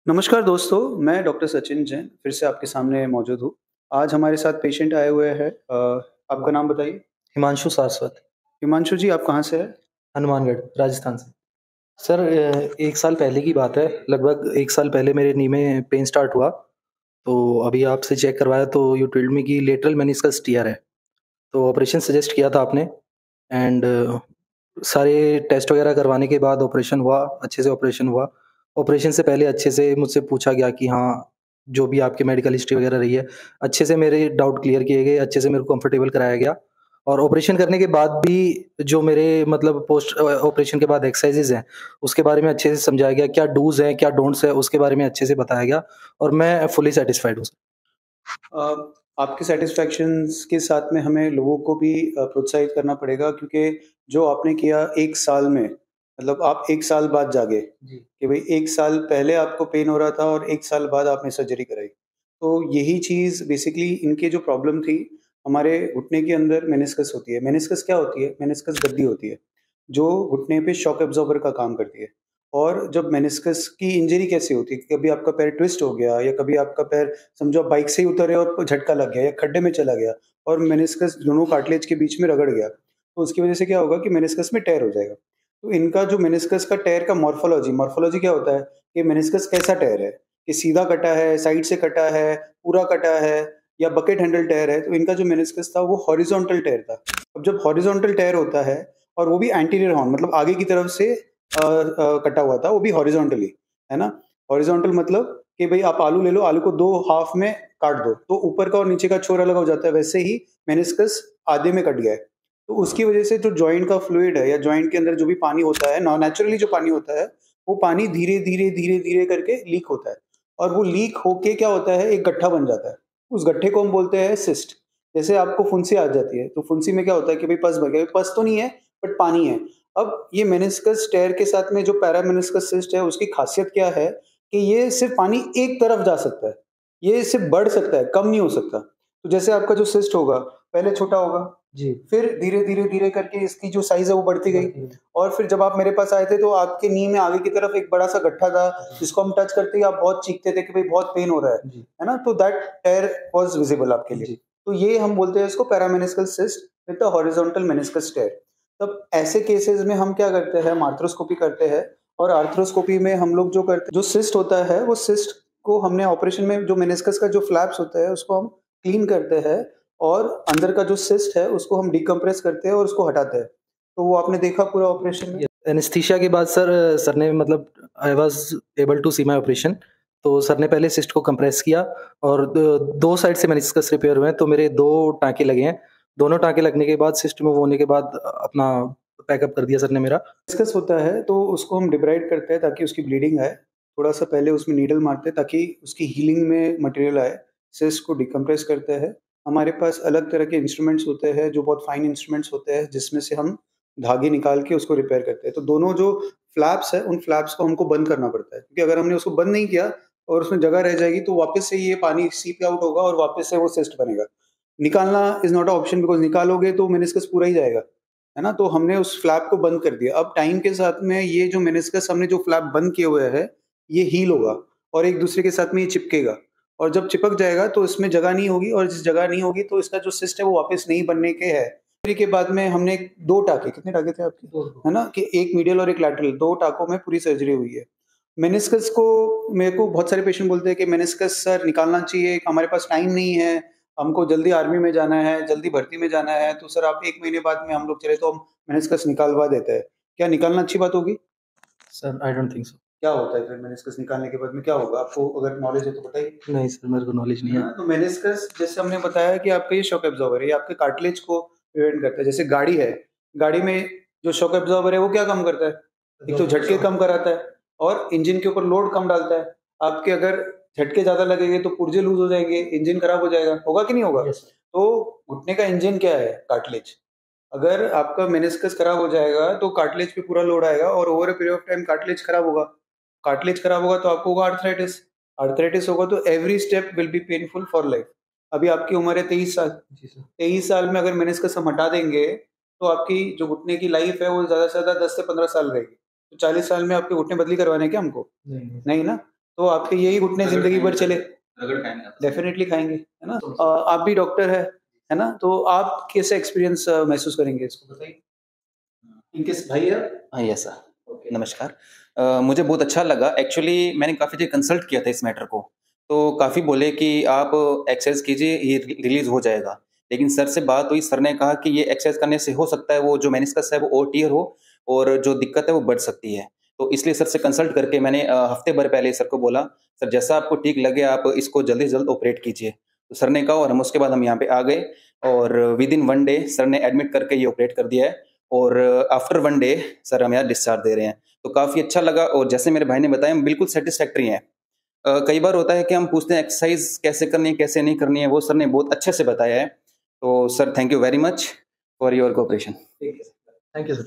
नमस्कार दोस्तों, मैं डॉक्टर सचिन जैन फिर से आपके सामने मौजूद हूँ। आज हमारे साथ पेशेंट आए हुए हैं। आपका नाम बताइए? हिमांशु सारस्वत, हिमांशु जी, आप कहाँ से हैं? हनुमानगढ़, राजस्थान से। सर 1 साल पहले की बात है, लगभग 1 साल पहले मेरे नी में पेन स्टार्ट हुआ, तो अभी आपसे चेक करवाया तो यू टोल्ड मी कि लेटरल मेनिस्कस टियर है, तो ऑपरेशन सजेस्ट किया था आपने एंड सारे टेस्ट वगैरह करवाने के बाद ऑपरेशन हुआ, अच्छे से ऑपरेशन हुआ। ऑपरेशन से पहले अच्छे से मुझसे पूछा गया कि हाँ, जो भी आपकी मेडिकल हिस्ट्री वगैरह रही है, अच्छे से मेरे डाउट क्लियर किए गए, अच्छे से मेरे को कंफर्टेबल कराया गया और ऑपरेशन करने के बाद भी जो मेरे मतलब पोस्ट ऑपरेशन के बाद एक्सरसाइज़ेज़ हैं, उसके बारे में अच्छे से समझाया गया, क्या डूज़ हैं, क्या डोंट्स हैं, उसके बारे में अच्छे से बताया गया और मैं फुली सैटिस्फाइड हूँ। अ, आपके सैटिस्फैक्शंस के साथ में हमें लोगों को भी प्रोत्साहित करना पड़ेगा, क्योंकि जो आपने किया 1 साल में, मतलब आप 1 साल बाद जागे जी। कि भई 1 साल पहले आपको पेन हो रहा था और 1 साल बाद आपने सर्जरी कराई। तो यही चीज़ बेसिकली इनकी जो प्रॉब्लम थी, हमारे घुटने के अंदर मेनिस्कस होती है। मेनिस्कस क्या होती है? मेनिस्कस गद्दी होती है, जो घुटने पे शॉक एब्ज़ॉर्बर का काम करती है। और जब मेनिस्कस की इंजरी कैसे होती है कि कभी आपका पैर ट्विस्ट हो गया या कभी आपका पैर समझो आप बाइक से ही उतरे और झटका लग गया या खड्डे में चला गया और मेनिस्कस दोनों कार्टिलेज के बीच में रगड़ गया, तो उसकी वजह से क्या होगा कि मेनिस्कस में टेयर हो जाएगा। तो इनका जो मेनिस्कस का टेयर का मॉर्फोलॉजी क्या होता है कि मेनिस्कस कैसा टेयर है, कि सीधा कटा है, साइड से कटा है, पूरा कटा है या बकेट हैंडल टेयर है। तो इनका जो मेनिस्कस था वो हॉरिजॉन्टल टेयर था। अब जब हॉरिजॉन्टल टेयर होता है और वो भी एंटीरियर हॉर्न मतलब आगे की तरफ से कटा हुआ था, वो भी हॉरिजॉन्टली, है ना? हॉरिजॉन्टल मतलब कि भई आप आलू ले लो, आलू को 2 हाफ में काट दो, तो ऊपर का और नीचे का छोर अलग हो जाता है, वैसे ही मेनिस्कस आधे में कट गया है। तो उसकी वजह से जो जॉइंट का फ्लूइड है या जॉइंट के अंदर जो भी पानी होता है, नेचुरली जो पानी होता है, वो पानी धीरे-धीरे, धीरे-धीरे करके लीक होता है और वो लीक होके क्या होता है, एक गड्ढा बन जाता है। उस गड्ढे को हम बोलते हैं सिस्ट। जैसे आपको फुंसी आ जाती है, तो फुंसी में क्या होता है कि भई पस भर गया, पस तो नहीं है, बट पानी है। अब ये मेनिस्कस टेयर के साथ में जो पैरामेनिस्कस सिस्ट है, उसकी खासियत क्या है कि ये सिर्फ़ पानी एक तरफ जा सकता है। ये सिर्फ़ बढ़ सकता है, कम नहीं हो सकता। तो जैसे आपका जो सिस्ट होगा, पहले छोटा होगा, जी, फिर धीरे-धीरे, धीरे करके इसकी जो साइज़ है वो बढ़ती गई बढ़ती गई। और फिर जब आप मेरे पास आए थे तो आपके नी में आगे की तरफ एक बड़ा-सा गड्ढा था, जिसको हम टच करते ही आप बहुत चीखते थे कि भई बहुत पेन हो रहा जी, है ना? तो दैट टेयर वाज़ विज़िबल आपके लिए। जी। तो ये हम बोलते हैं इसको parameniscal cyst with the horizontal meniscus tear. तब ऐसे केसेज़ में हम क्या करते हैं, आर्थ्रोस्कोपी करते हैं और आर्थ्रोस्कोपी में हम लोग जो करते हैं, जो सिस्ट होता है, वो सिस्ट को हमने ऑपरेशन में जो मेनिस्कस का जो फ्लैप्स होता है, उसको हम क्लीन करते हैं और अंदर का जो सिस्ट है, उसको हम डिकम्प्रेस करते हैं और उसको हटाते हैं। तो वो आपने देखा पूरा ऑपरेशन में? एनेस्थीसिया के बाद सर ने मतलब I was able to see my operation. तो सर ने पहले सिस्ट को कंप्रेस किया और 2 साइड से मेनिस्कस रिपेयर हुए हैं, तो मेरे 2 टाँके लगे हैं। दोनों टाँके लगने के बाद सिस्ट मूव होने के बाद अपना पैकअप कर दिया सर ने मेरा। डिस्कस होता है तो उसको हम डिब्राइड करते हैं ताकि उसकी ब्लीडिंग आए। थोड़ा-सा पहले उसमें नीडल मारते हैं ताकि उसकी हीलिंग में मटेरियल आए। सिस्ट को डिकम्प्रेस करते हैं। हमारे पास अलग तरह के इंस्ट्रूमेंट्स होते हैं जो बहुत फाइन इंस्ट्रूमेंट्स होते हैं जिसमें से हम धागे निकाल के उसको रिपेयर करते हैं। तो दोनों जो फ्लैप्स हैं उन फ्लैप्स को हमको बंद करना पड़ता है, क्योंकि अगर हमने उसको बंद नहीं किया और उसमें जगह रह जाएगी तो वापस से ये पानी सीप आउट होगा और वापस से वो सिस्ट बनेगा। निकालना is not a option, because निकालोगे तो मेनिस्कस पूरा ही जाएगा। है ना? तो हमने उस फ्लैप को बंद कर दिया। अब टाइम के साथ में ये जो मेनिस्कस हमने जो फ्लैप बंद किए हुए है, ये हील होगा और एक दूसरे के साथ में ये चिपकेगा और जब चिपक जाएगा तो इसमें जगह नहीं होगी और जिस जगह नहीं होगी तो इसका जो सिस्ट है वो वापस नहीं बनने के है। फिर के बाद में हमने 2 टाँके, कितने टाँके थे आपके? 2 है ना? कि एक मीडियल और एक लैटरल, 2 टाँकों में पूरी सर्जरी हुई है। मेनिस्कस को मेरे को बहुत सारे पेशेंट बोलते हैं कि मेनिस्कस सर निकालना चाहिए, हमारे पास टाइम नहीं है, हमको जल्दी आर्मी में जाना है, जल्दी भर्ती में जाना है, तो सर आप 1 महीने बाद में हम लोग चले तो हम मेनिस्कस निकालवा देते हैं। क्या निकालना अच्छी बात होगी? Sir I don't think so. क्या होता है फिर मेनिस्कस निकालने के बाद में क्या होगा? आपको अगर नॉलेज है तो बताइए। नहीं सर, मेरे को नॉलेज नहीं है है। ना? तो मेनिस्कस जैसे हमने बताया कि आपका ये शॉक एब्ज़ॉर्बर है, ये आपके कार्टिलेज को प्रिवेंट करता है। जैसे गाड़ी है, गाड़ी में जो शॉक एब्ज़ॉर्बर है वो क्या काम करता है? एक तो झटके कम कराता है और इंजन के ऊपर लोड कम डालता है। आपके अगर झटके ज़्यादा लगेंगे तो पुर्जे लूज़ हो जाएँगे, इंजन खराब हो जाएगा, होगा कि नहीं होगा? Yes sir. तो घुटने का इंजन क्या है? कार्टिलेज। अगर आपका मेनिस्कस खराब हो जाएगा तो कार्टिलेज पे पूरा लोड आएगा और over a period of time cartilage खराब होगा। कार्टिलेज खराब होगा तो आपको होगा आर्थराइटिस। आर्थराइटिस होगा तो every step will be painful for life. अभी आपकी उम्र है 23 साल। जी सर। 23 साल में अगर मेनिस्कस हम हटा देंगे, तो आपकी जो घुटने की लाइफ है वो ज़्यादा से ज़्यादा 10 से 15 साल रहेगी। तो 40 साल में आपके घुटने बदली करवाने हैं क्या हमको? नहीं, नहीं। नहीं ना? तो आपके यही घुटने जिंदगी भर चले, रगड़ खाएंगे आप। डेफिनेटली खाएंगे, है ना। आप भी डॉक्टर है ना, तो आप कैसे एक्सपीरियंस महसूस करेंगे इसको बताइए। इनके भाई है। हाँ यस सर, नमस्कार। मुझे बहुत अच्छा लगा। एक्चुअली मैंने काफ़ी जगह कंसल्ट किया था इस मैटर को, तो काफ़ी बोले कि आप एक्सरसाइज कीजिए, ये रिलीज़ हो जाएगा। लेकिन सर से बात हुई, सर ने कहा कि ये एक्सरसाइज करने से हो सकता है वो जो मेनिस्कस है वो और टियर हो और जो दिक्कत है वो बढ़ सकती है। तो इसलिए सर से कंसल्ट करके मैंने हफ्ते भर पहले सर को बोला, सर जैसा आपको ठीक लगे आप इसको जल्दी से जल्द ऑपरेट कीजिए। तो सर ने कहा और हम उसके बाद हम यहाँ पे आ गए और विदिन 1 डे सर ने एडमिट करके ये ऑपरेट कर दिया है और आफ्टर 1 डे सर हम यहाँ डिस्चार्ज दे रहे हैं। तो काफ़ी अच्छा लगा और जैसे मेरे भाई ने बताया हम बिल्कुल सैटिस्फैक्ट्री हैं। कई बार होता है कि हम पूछते हैं एक्सरसाइज कैसे करनी है, कैसे नहीं करनी है, वो सर ने बहुत अच्छे से बताया है। तो sir thank you very much for your cooperation. ठीक है। Thank you sir.